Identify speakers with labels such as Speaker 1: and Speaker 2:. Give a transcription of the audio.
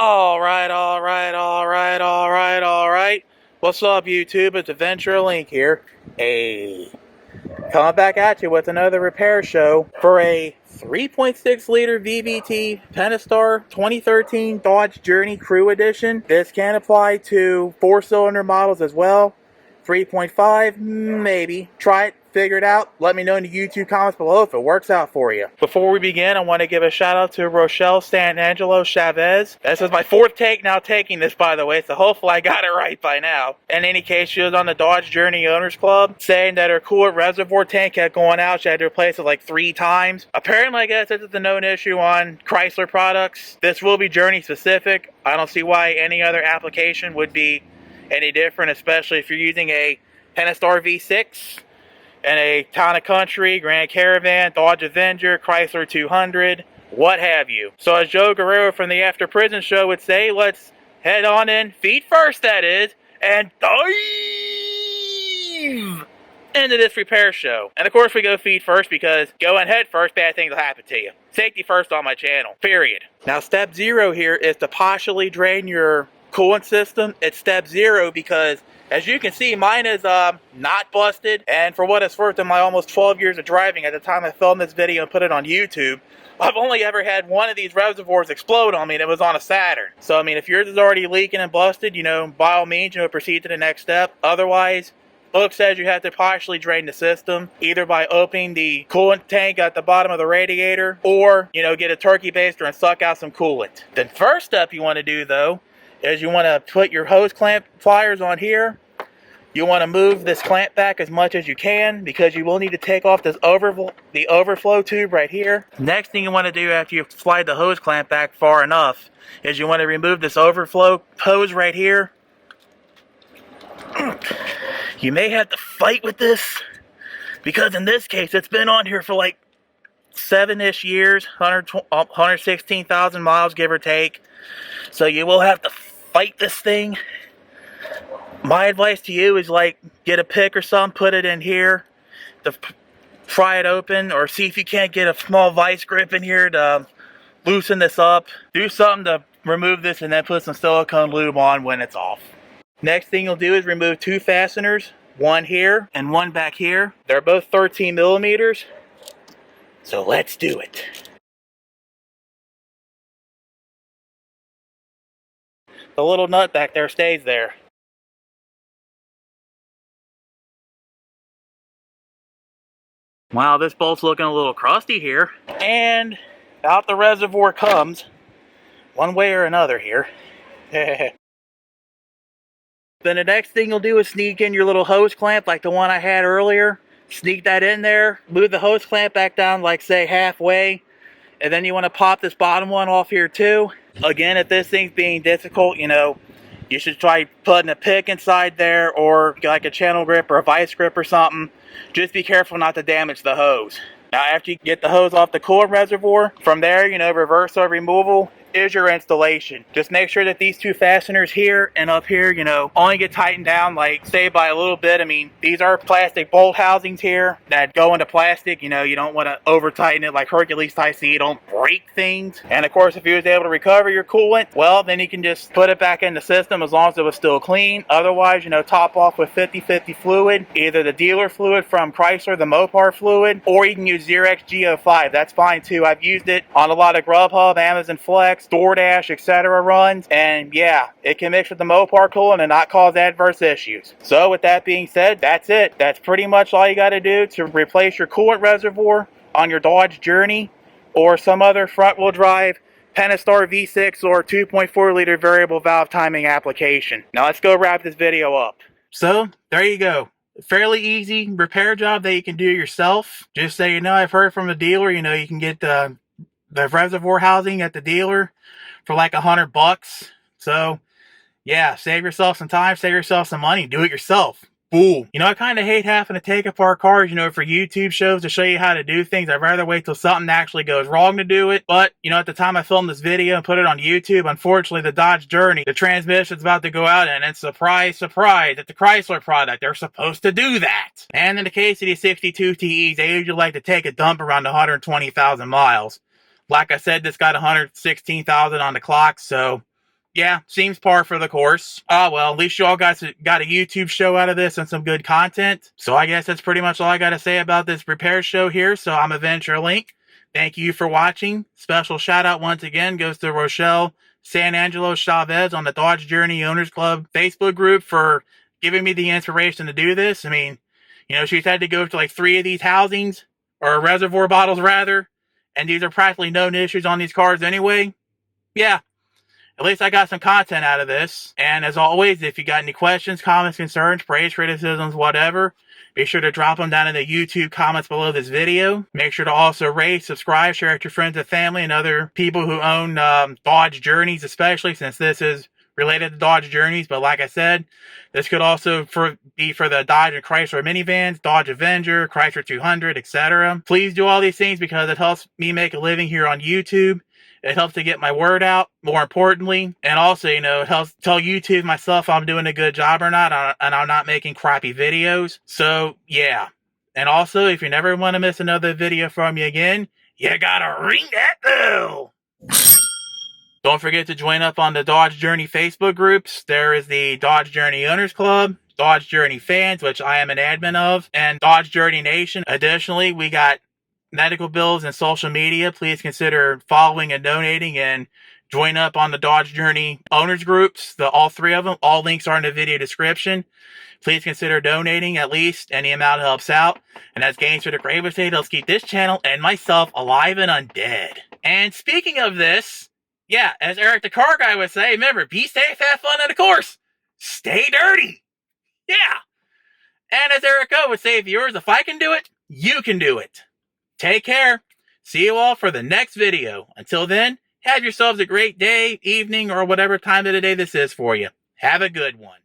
Speaker 1: Alright. What's up, YouTube? It's Avenger Link here. Hey, coming back at you with another repair show for a 3.6 liter VVT Pentastar 2013 Dodge Journey Crew Edition. This can apply to 4-cylinder models as well. 3.5, maybe. Try it, figure it out. Let me know in the YouTube comments below if it works out for you. Before we begin, I want to give a shout out to Rochelle Santangelo Chavez. This is my fourth take now taking this, by the way, so hopefully I got it right by now. In any case, she was on the Dodge Journey Owners Club saying that her coolant reservoir tank kept going out. She had to replace it like 3 times. Apparently, I guess this is a known issue on Chrysler products. This will be Journey specific. I don't see why any other application would be any different, especially if you're using a Pentastar V6 and a Town & Country, Grand Caravan, Dodge Avenger, Chrysler 200, what have you. So as Joe Guerrero from the After Prison show would say, let's head on in, feet first that is, and dive into this repair show. And of course we go feet first because going head first, bad things will happen to you. Safety first on my channel, period. Now step 0 here is to partially drain your coolant system. It's step 0 because as you can see, mine is not busted, and for what it's worth, in my almost 12 years of driving at the time I filmed this video and put it on YouTube, I've only ever had one of these reservoirs explode on me, and it was on a Saturn. So I mean, if yours is already leaking and busted, you know, by all means, you know, proceed to the next step. Otherwise, book says you have to partially drain the system, either by opening the coolant tank at the bottom of the radiator, or, you know, get a turkey baster and suck out some coolant. The first step you want to do, though, is you want to put your hose clamp pliers on here. You want to move this clamp back as much as you can because you will need to take off this overflow tube right here. Next thing you want to do after you slide the hose clamp back far enough is you want to remove this overflow hose right here. You may have to fight with this because in this case it's been on here for like 7-ish years, 116,000 miles give or take. So you will have to fight this thing. My advice to you is, like, get a pick or something, put it in here to pry it open, or see if you can't get a small vice grip in here to loosen this up. Do something to remove this and then put some silicone lube on when it's off. Next thing you'll do is remove 2 fasteners, one here and one back here. They're both 13 millimeters. So let's do it. The little nut back there stays there. Wow, this bolt's looking a little crusty here. And out the reservoir comes, one way or another here. Then the next thing you'll do is sneak in your little hose clamp like the one I had earlier. Sneak that in there, move the hose clamp back down like say halfway, and then you want to pop this bottom one off here too. Again, if this thing's being difficult, you know, you should try putting a pick inside there or like a channel grip or a vice grip or something. Just be careful not to damage the hose. Now after you get the hose off the coolant reservoir, from there, you know, reverse or removal is your installation. Just make sure that these 2 fasteners here and up here, you know, only get tightened down like say by a little bit. I mean, these are plastic bolt housings here that go into plastic. You know, you don't want to over tighten it like Hercules type so you don't break things. And of course, if you was able to recover your coolant, well, then you can just put it back in the system as long as it was still clean. Otherwise, you know, top off with 50/50 fluid, either the dealer fluid from Chrysler, the Mopar fluid, or you can use Xerox Go5. That's fine too. I've used it on a lot of Grubhub, Amazon Flex, DoorDash, etc. runs, and yeah, it can mix with the Mopar coolant and not cause adverse issues. So with that being said, that's it. That's pretty much all you got to do to replace your coolant reservoir on your Dodge Journey or some other front-wheel drive Pentastar V6 or 2.4 liter variable valve timing application. Now let's go wrap this video up. So there you go. Fairly easy repair job that you can do yourself. Just so you know, I've heard from the dealer, you know, you can get the reservoir housing at the dealer for like $100. So yeah, save yourself some time, save yourself some money, do it yourself. Boom. You know, I kind of hate having to take apart cars, you know, for YouTube shows to show you how to do things. I'd rather wait till something actually goes wrong to do it. But, you know, at the time I filmed this video and put it on YouTube, unfortunately, the Dodge Journey, the transmission's about to go out, and it's surprise, surprise, it's a Chrysler product. They're supposed to do that. And in the case of these 62 TEs, they usually like to take a dump around 120,000 miles. Like I said, this got 116,000 on the clock, so yeah, seems par for the course. Ah, well, at least you all got a YouTube show out of this and some good content. So I guess that's pretty much all I got to say about this repair show here. So I'm Avenger Link. Thank you for watching. Special shout out once again goes to Rochelle San Angelo Chavez on the Dodge Journey Owners Club Facebook group for giving me the inspiration to do this. I mean, you know, she's had to go to like 3 of these housings, or reservoir bottles rather, and these are practically known issues on these cars anyway. Yeah, at least I got some content out of this. And as always, if you got any questions, comments, concerns, praise, criticisms, whatever, be sure to drop them down in the YouTube comments below this video. Make sure to also rate, subscribe, share it with your friends and family and other people who own Dodge Journeys, especially since this is related to Dodge Journeys. But like I said, this could also be for the Dodge and Chrysler minivans, Dodge Avenger, Chrysler 200, etc. Please do all these things because it helps me make a living here on YouTube. It helps to get my word out, more importantly. And also, you know, it helps tell YouTube myself if I'm doing a good job or not, and I'm not making crappy videos. So, yeah. And also, if you never want to miss another video from me again, you gotta ring that bell. Don't forget to join up on the Dodge Journey Facebook groups. There is the Dodge Journey Owners Club, Dodge Journey Fans, which I am an admin of, and Dodge Journey Nation. Additionally, we got medical bills and social media. Please consider following and donating and join up on the Dodge Journey owners groups. All 3 of them. All links are in the video description. Please consider donating. At least any amount helps out. And as Games for the Gravest Day, helps keep this channel and myself alive and undead. And speaking of this, yeah, as Eric the Car Guy would say, remember, be safe, have fun, and of course, stay dirty. Yeah. And as Eric O would say, viewers, if I can do it, you can do it. Take care. See you all for the next video. Until then, have yourselves a great day, evening, or whatever time of the day this is for you. Have a good one.